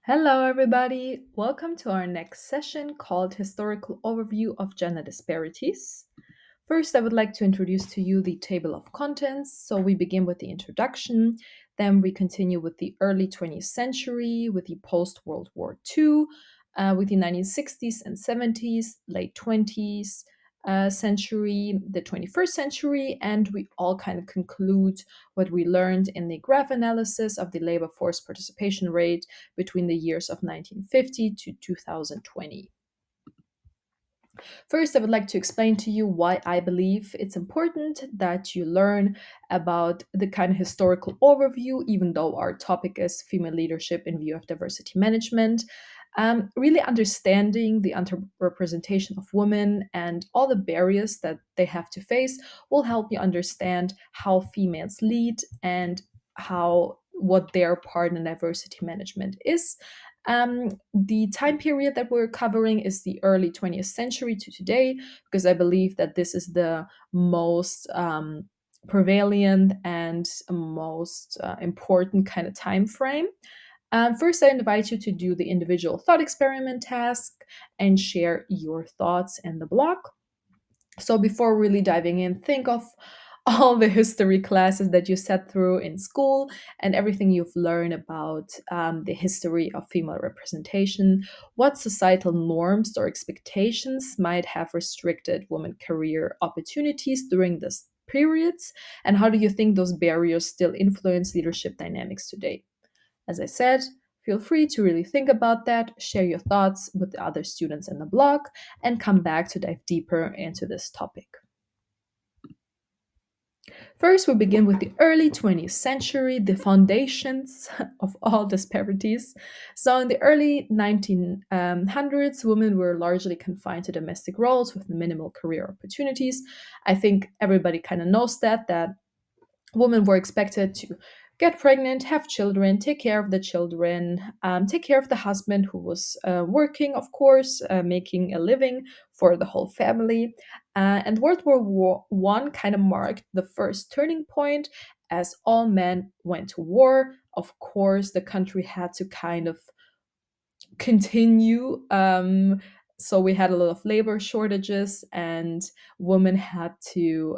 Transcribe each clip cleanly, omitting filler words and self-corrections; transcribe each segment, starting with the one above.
Hello, everybody. Welcome to our next session called Historical Overview of Gender Disparities. First, I would like to introduce to you the table of contents. So, we begin with the introduction, then we continue with the early 20th century, with the post World War II, with the 1960s and 70s, late 20s. Century, the 21st century, and we all kind of conclude what we learned in the graph analysis of the labor force participation rate between the years of 1950 to 2020. First, I would like to explain to you why I believe it's important that you learn about the kind of historical overview, even though our topic is female leadership in view of diversity management. Really understanding the underrepresentation of women and all the barriers that they have to face will help you understand how females lead and how what their part in diversity management is. The time period that we're covering is the early 20th century to today, because I believe that this is the most prevalent and most important kind of time frame. First, I invite you to do the individual thought experiment task and share your thoughts in the blog. So before really diving in, think of all the history classes that you sat through in school and everything you've learned about the history of female representation. What societal norms or expectations might have restricted women career opportunities during this periods, and how do you think those barriers still influence leadership dynamics today? As I said, feel free to really think about that, share your thoughts with the other students in the blog, and come back to dive deeper into this topic. First, we begin with the early 20th century, the foundations of all disparities. So, in the early 1900s, women were largely confined to domestic roles with minimal career opportunities. I think everybody kind of knows that women were expected to get pregnant, have children, take care of the children, take care of the husband who was working, of course, making a living for the whole family. And World War I kind of marked the first turning point as all men went to war. Of course, the country had to kind of continue. So we had a lot of labor shortages, and women had to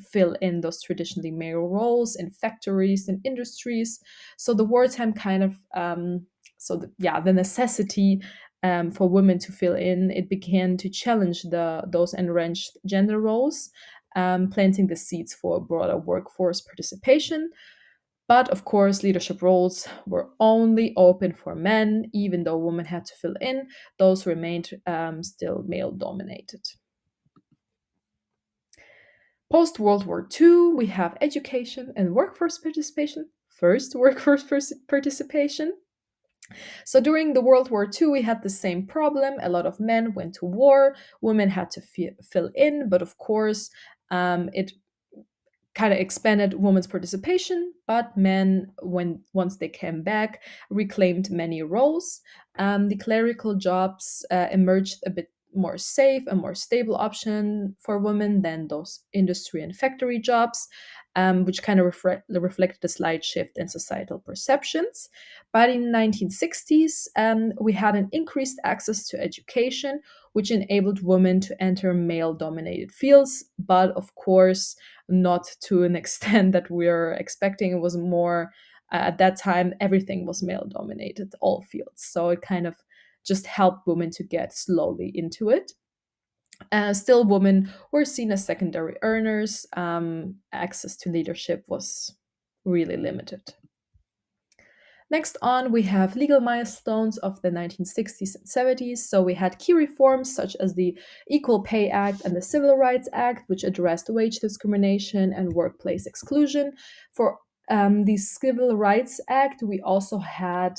fill in those traditionally male roles in factories and industries. So the wartime kind of the necessity for women to fill in, it began to challenge those entrenched gender roles, planting the seeds for broader workforce participation. But of course, leadership roles were only open for men, even though women had to fill in, those remained still male dominated. Post World War II, we have education and workforce participation. First, workforce participation. So during the World War II, we had the same problem. A lot of men went to war, women had to fill in, but of course, it kind of expanded women's participation, but men, when once they came back, reclaimed many roles. The clerical jobs emerged a bit more safe, a more stable option for women than those industry and factory jobs, which kind of reflected a slight shift in societal perceptions. But in the 1960s, we had an increased access to education, which enabled women to enter male-dominated fields, but of course, not to an extent that we're expecting. It was more at that time, everything was male dominated, all fields. So it kind of just helped women to get slowly into it. Still, women were seen as secondary earners. Access to leadership was really limited. Next on, we have legal milestones of the 1960s and 70s. So we had key reforms such as the Equal Pay Act and the Civil Rights Act, which addressed wage discrimination and workplace exclusion. For the Civil Rights Act, we also had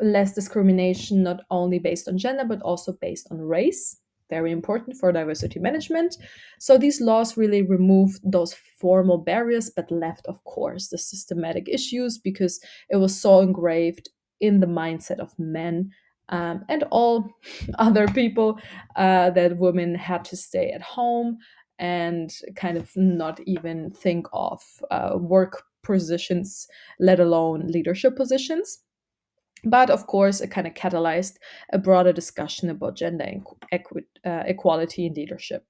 less discrimination, not only based on gender, but also based on race. Very important for diversity management. So these laws really removed those formal barriers, but left, of course, the systematic issues because it was so engraved in the mindset of men and all other people that women had to stay at home and kind of not even think of work positions, let alone leadership positions. But of course, it kind of catalyzed a broader discussion about gender equality in leadership.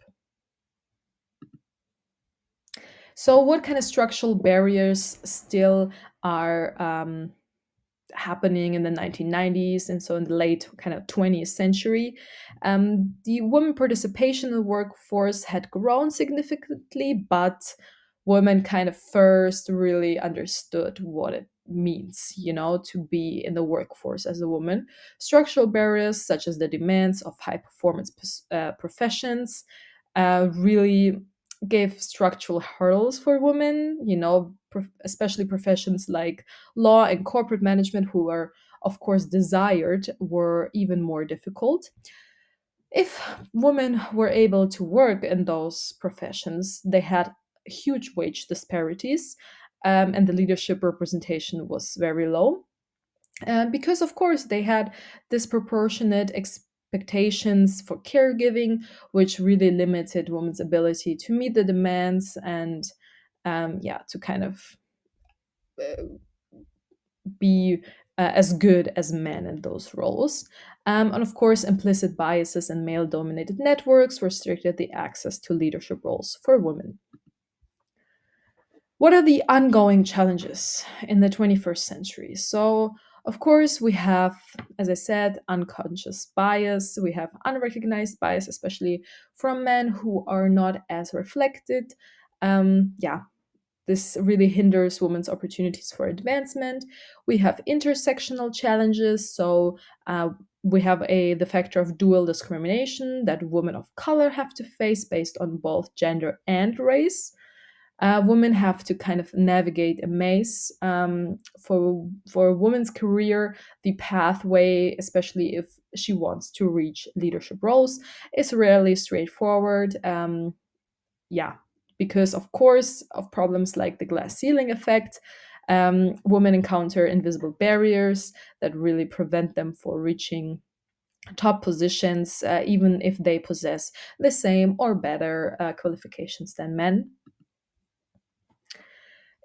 So, what kind of structural barriers still are happening in the 1990s and so in the late kind of 20th century? The women participation in the workforce had grown significantly, but women kind of first really understood what it means, to be in the workforce as a woman. Structural barriers such as the demands of high performance professions really gave structural hurdles for women, especially professions like law and corporate management, who are, of course, desired, were even more difficult. If women were able to work in those professions, they had huge wage disparities, and the leadership representation was very low. Because, of course, they had disproportionate expectations for caregiving, which really limited women's ability to meet the demands and, yeah, to kind of uh, be as good as men in those roles. And of course, implicit biases and male dominated networks restricted the access to leadership roles for women. What are the ongoing challenges in the 21st century? So, of course, we have, as I said, unconscious bias. We have unrecognized bias, especially from men who are not as reflected. Yeah, this really hinders women's opportunities for advancement. We have intersectional challenges. So, we have the factor of dual discrimination that women of color have to face based on both gender and race. Women have to kind of navigate a maze. For a woman's career, the pathway, especially if she wants to reach leadership roles, is rarely straightforward. Yeah, because of course of problems like the glass ceiling effect, women encounter invisible barriers that really prevent them for reaching top positions, even if they possess the same or better qualifications than men.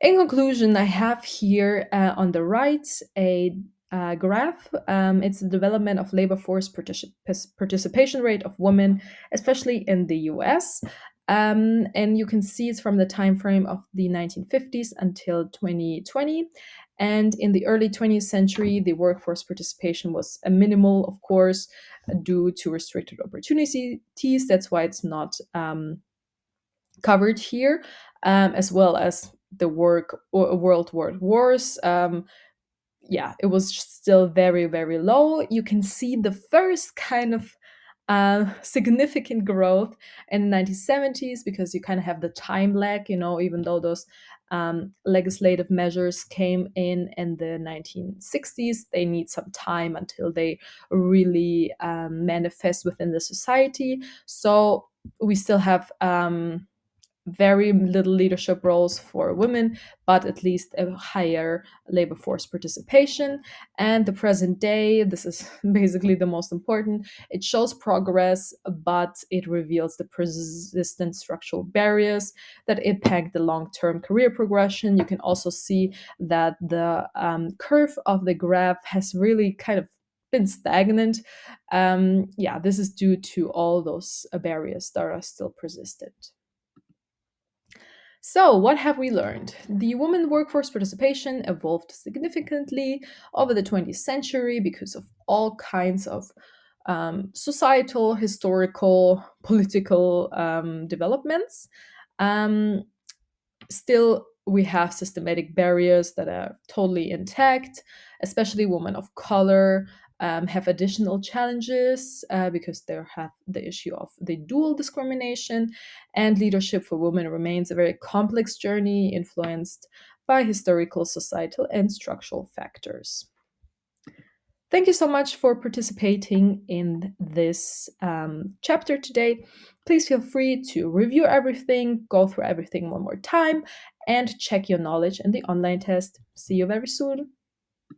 In conclusion, I have here on the right a graph. It's the development of labor force participation rate of women, especially in the US. And you can see it's from the time frame of the 1950s until 2020. And in the early 20th century, the workforce participation was a minimal, of course, due to restricted opportunities. That's why it's not covered here, as well as the World War Wars. Yeah, it was still very, very low. You can see the first kind of significant growth in the 1970s because you kind of have the time lag, even though those legislative measures came in the 1960s, they need some time until they really manifest within the society. So we still have very little leadership roles for women, but at least a higher labor force participation. And the present day, this is basically the most important, it shows progress, but it reveals the persistent structural barriers that impact the long term career progression. You can also see that the curve of the graph has really kind of been stagnant. Yeah, this is due to all those barriers that are still persistent. So, what have we learned? The women workforce participation evolved significantly over the 20th century because of all kinds of societal, historical, political developments. Um, Still, we have systematic barriers that are totally intact, especially women of color. Have additional challenges because they have the issue of the dual discrimination, and leadership for women remains a very complex journey influenced by historical, societal, and structural factors. Thank you so much for participating in this chapter today. Please feel free to review everything, go through everything one more time, and check your knowledge in the online test. See you very soon.